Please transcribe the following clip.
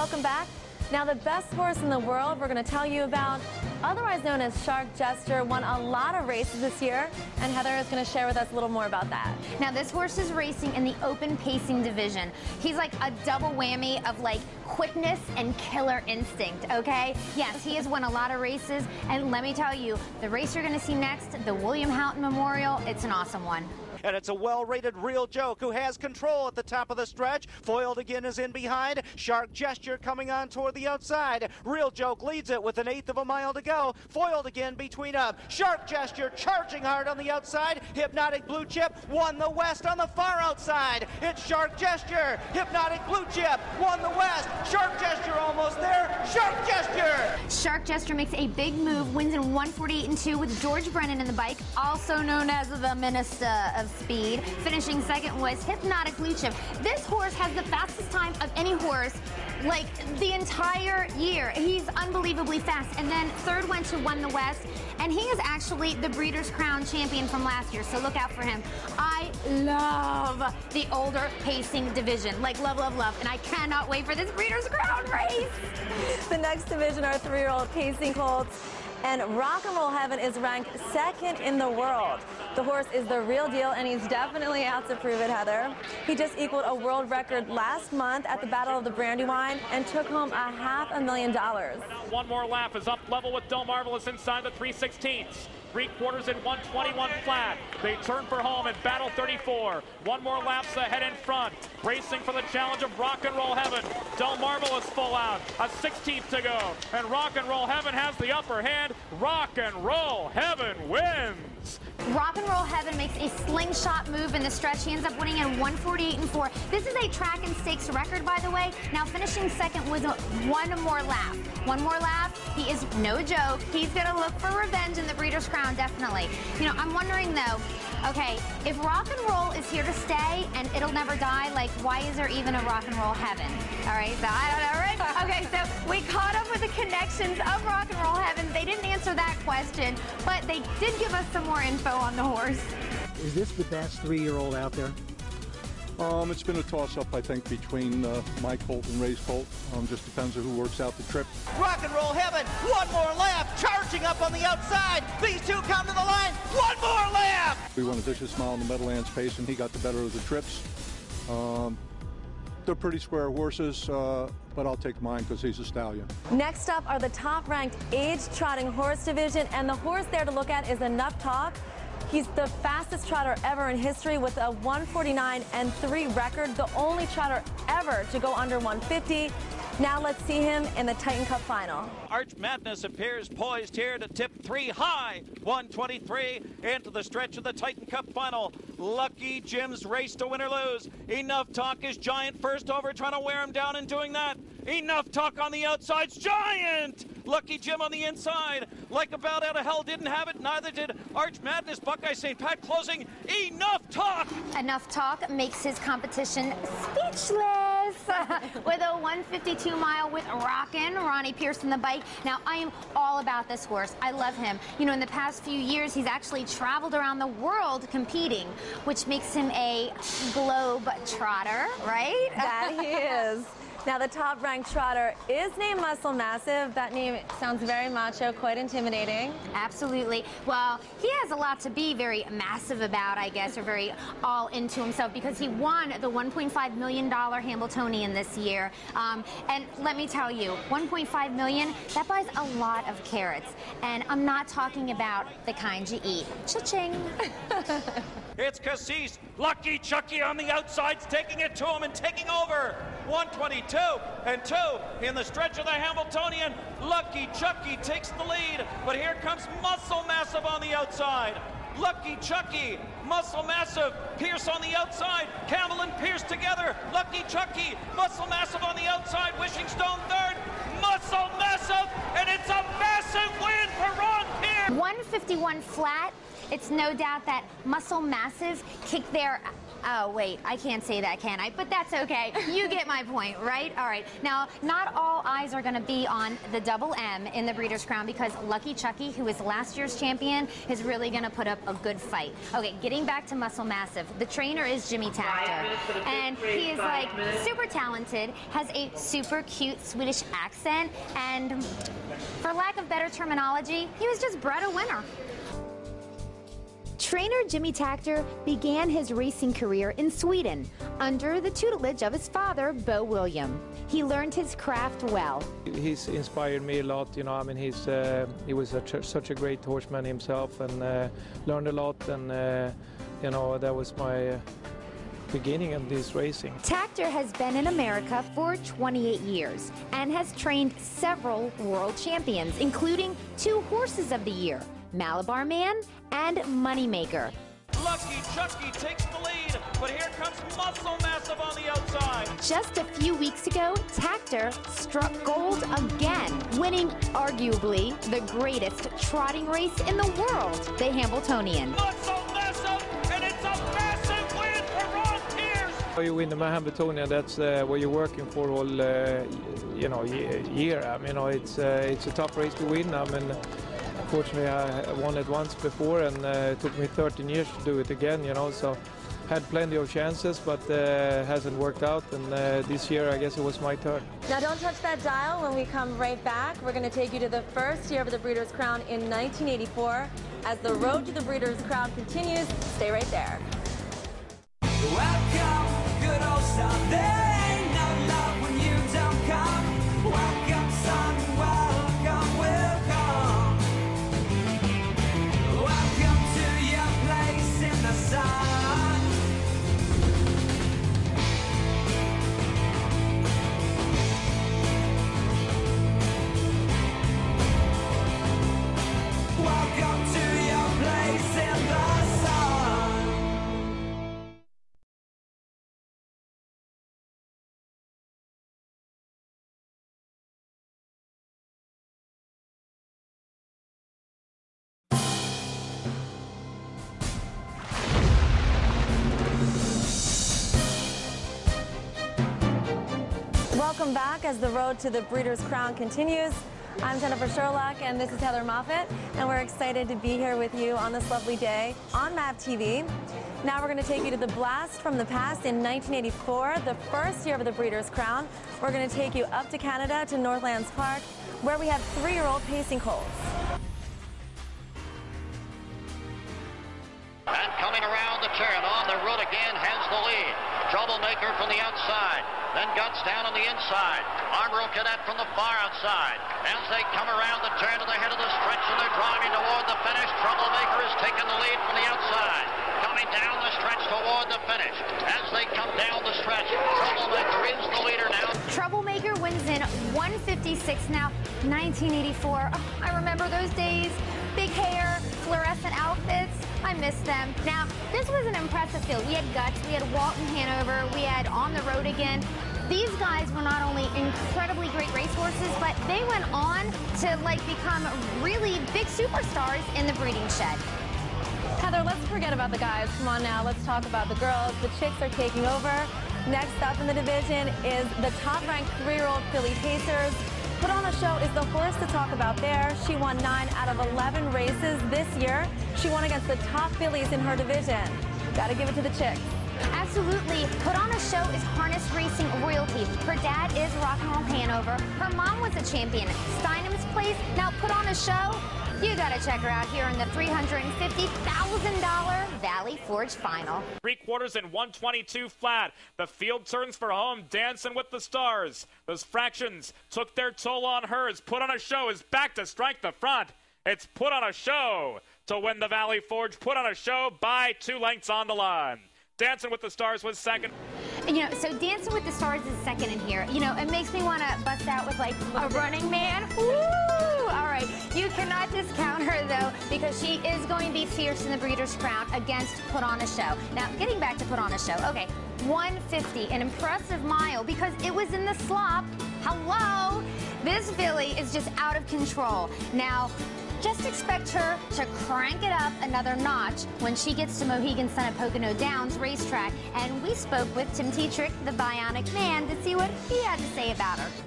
welcome back. Now, the best horse in the world we're going to tell you about, otherwise known as Shark Jester, won a lot of races this year, and Heather is going to share with us a little more about that. Now, this horse is racing in the open pacing division. He's like a double whammy of like quickness and killer instinct, okay? Yes, he has won a lot of races, and let me tell you, the race you're going to see next, the William Houghton Memorial, it's an awesome one. And it's a well-rated Real Joke who has control at the top of the stretch. Foiled again is in behind. Shark Gesture coming on toward the outside. Real Joke leads it with 1/8 of a mile to go. Foiled again between up. Shark Gesture charging hard on the outside. Hypnotic Blue Chip won the West on the far outside. It's Shark Gesture. Hypnotic Blue Chip won the West. Shark Gesture almost there. Shark Gesture. Shark Jester makes a big move, wins in 1:48.2 with George Brennan in the bike, also known as the Minister of Speed. Finishing second was Hypnotic Blue Chip. This horse has the fastest time of any horse, like the entire year. He's unbelievably fast. And then third went to Won the West, and he is actually the Breeders' Crown champion from last year, so look out for him. I love the older pacing division, like love, love, love, and I cannot wait for this Breeders' Crown race. The next division are 3-year-old pacing colts, and Rock and Roll Heaven is ranked second in the world. The horse is the real deal, and he's definitely out to prove it, Heather. He just equaled a world record last month at the Battle of the Brandywine and took home $500,000. One more lap is up level with Del Marvelous inside the 3/16. 3/4 in 121 flat. They turn for home in battle 34. One more lap's ahead in front. Racing for the challenge of Rock and Roll Heaven. Del Marvelous full out. A 16th to go. And Rock and Roll Heaven has the upper hand. Rock and Roll Heaven wins. Rock and Roll Heaven makes a slingshot move in the stretch. He ends up winning in 1:48.4. This is a track and stakes record, by the way. Now finishing second with one more lap. One more lap. He is no joke. He's going to look for revenge in the Breeders' Crown, definitely. You know, I'm wondering, though, okay, if Rock and Roll is here to stay and it'll never die, like, why is there even a Rock and Roll Heaven? All right, so I don't know, right? Okay, so we caught up with the connections of Rock and Roll Heaven. They didn't answer that question, but they did give us some more info on the horse. Is this the best 3-year-old out there? It's been a toss-up, I think, between my colt and Ray's colt. Just depends on who works out the trip. Rock and Roll Heaven, one more lap, charging up on the outside. These two come to the line, one more lap. We won a vicious mile in the Meadowlands pace, and he got the better of the trips. They're pretty square horses, but I'll take mine because he's a stallion. Next up are the top-ranked age-trotting horse division, and the horse there to look at is Enough Talk. He's the fastest trotter ever in history with a 1:49.3 record, the only trotter ever to go under 150. Now let's see him in the Titan Cup final. Arch Madness appears poised here to tip 3 high. 123 into the stretch of the Titan Cup final. Lucky Jim's race to win or lose. Enough Talk is Giant first over, trying to wear him down in doing that. Enough Talk on the outside's Giant! Lucky Jim on the inside. Like a bat out of hell didn't have it, neither did Arch Madness. Buckeye St. Pat closing. Enough Talk! Enough Talk makes his competition speechless with a 152 mile with Rockin', Ronnie Pierce in the bike. Now, I am all about this horse. I love him. You know, in the past few years, he's actually traveled around the world competing, which makes him a globe trotter, right? That he is. Now, the top-ranked trotter is named Muscle Massive. That name sounds very macho, quite intimidating. Absolutely. Well, he has a lot to be very massive about, I guess, or very all into himself, because he won the $1.5 million Hambletonian this year. And let me tell you, $1.5 million, that buys a lot of carrots. And I'm not talking about the kind you eat. Cha-ching. It's Cassis. Lucky Chucky on the outside's taking it to him and taking over. 122 and 2 in the stretch of the Hambletonian. Lucky Chucky takes the lead, but here comes Muscle Massive on the outside. Lucky Chucky, Muscle Massive, Pierce on the outside, Campbell and Pierce together. Lucky Chucky, Muscle Massive on the outside, Wishing Stone third. Muscle Massive, and it's a massive win for Ron Pierce. 151 flat. It's no doubt that Muscle Massive kicked their Oh, wait, I can't say that, can I? But that's okay. You get my point, right? All right. Now, not all eyes are going to be on the double M in the Breeders' Crown because Lucky Chucky, who is last year's champion, is really going to put up a good fight. Okay, getting back to Muscle Massive, the trainer is Jimmy Tactor, and he is like super talented, has a super cute Swedish accent, and for lack of better terminology, he was just bred a winner. Trainer Jimmy Tactor began his racing career in Sweden under the tutelage of his father, Bo William. He learned his craft well. He's inspired me a lot, you know. I mean, he was such a great horseman himself, and learned a lot, and you know, that was my beginning of this racing. Tactor has been in America for 28 years and has trained several world champions, including 2 horses of the year, Malabar Man and Moneymaker. Lucky Chucky takes the lead, but here comes Muscle Massive on the outside. Just a few weeks ago, Tactor struck gold again, winning arguably the greatest trotting race in the world, the Hambletonian. Muscle Massive, and it's a massive win for Ron Pierce. When you win the Hambletonian, that's what you're working for all you know, year. I mean, you know, it's a tough race to win. I mean, fortunately, I won it once before, and it took me 13 years to do it again, you know, so had plenty of chances, but hasn't worked out, and this year I guess it was my turn. Now don't touch that dial. When we come right back, we're going to take you to the first year of the Breeders' Crown in 1984. As the road to the Breeders' Crown continues, stay right there. Welcome, good old son. There ain't no love when you don't come. Welcome, son, welcome, welcome. Welcome to your place in the sun. Welcome to your place in the sun. Welcome back as the road to the Breeders' Crown continues. I'm Jennifer Sherlock, and this is Heather Moffett, and we're excited to be here with you on this lovely day on MAP TV. Now we're going to take you to the blast from the past in 1984, the first year of the Breeders' Crown. We're going to take you up to Canada to Northlands Park, where we have 3-year-old pacing colts. And coming around the turn on the road again has the lead. Troublemaker from the outside. Then Guts down on the inside. Armrow Cadet from the far outside. As they come around the turn to the head of the stretch and they're driving toward the finish, Troublemaker has taken the lead from the outside. Coming down the stretch toward the finish. As they come down the stretch, Troublemaker is the leader now. Troublemaker wins in 156. Now, 1984. Oh, I remember those days. Big hair, fluorescent outfits. I miss them. Now, this was an impressive field. We had Guts, we had Walton Hanover, we had On the Road Again. These guys were not only incredibly great racehorses, but they went on to become really big superstars in the breeding shed. Heather, let's forget about the guys. Come on now, let's talk about the girls. The chicks are taking over. Next up in the division is the top-ranked 3-year-old filly Pacers. Put on a Show is the horse to talk about there. She won 9 out of 11 races this year. She won against the top fillies in her division. Gotta give it to the chicks. Absolutely. Put on a Show is harness racing royalty. Her dad is Rock and Roll Hanover. Her mom was a champion. Steinham's Place. Now Put on a Show, you gotta check her out here in the $350,000 Valley Forge Final. 3/4 and 122 flat. The field turns for home, Dancing with the Stars. Those fractions took their toll on her. As Put on a Show is back to strike the front. It's Put on a Show to win the Valley Forge. Put on a Show by 2 lengths on the line. Dancing with the Stars was second. You know, so Dancing with the Stars is second in here. You know, it makes me want to bust out with a Running Man. Woo! All right, you cannot discount her though, because she is going to be fierce in the Breeders' Crown against Put on a Show. Now, getting back to Put on a Show. Okay, 150, an impressive mile because it was in the slop. Hello, this filly is just out of control. Now, Just expect her to crank it up another notch when she gets to Mohegan Sun at Pocono Downs Racetrack. And we spoke with Tim Tetrick, the Bionic Man, to see what he had to say about her.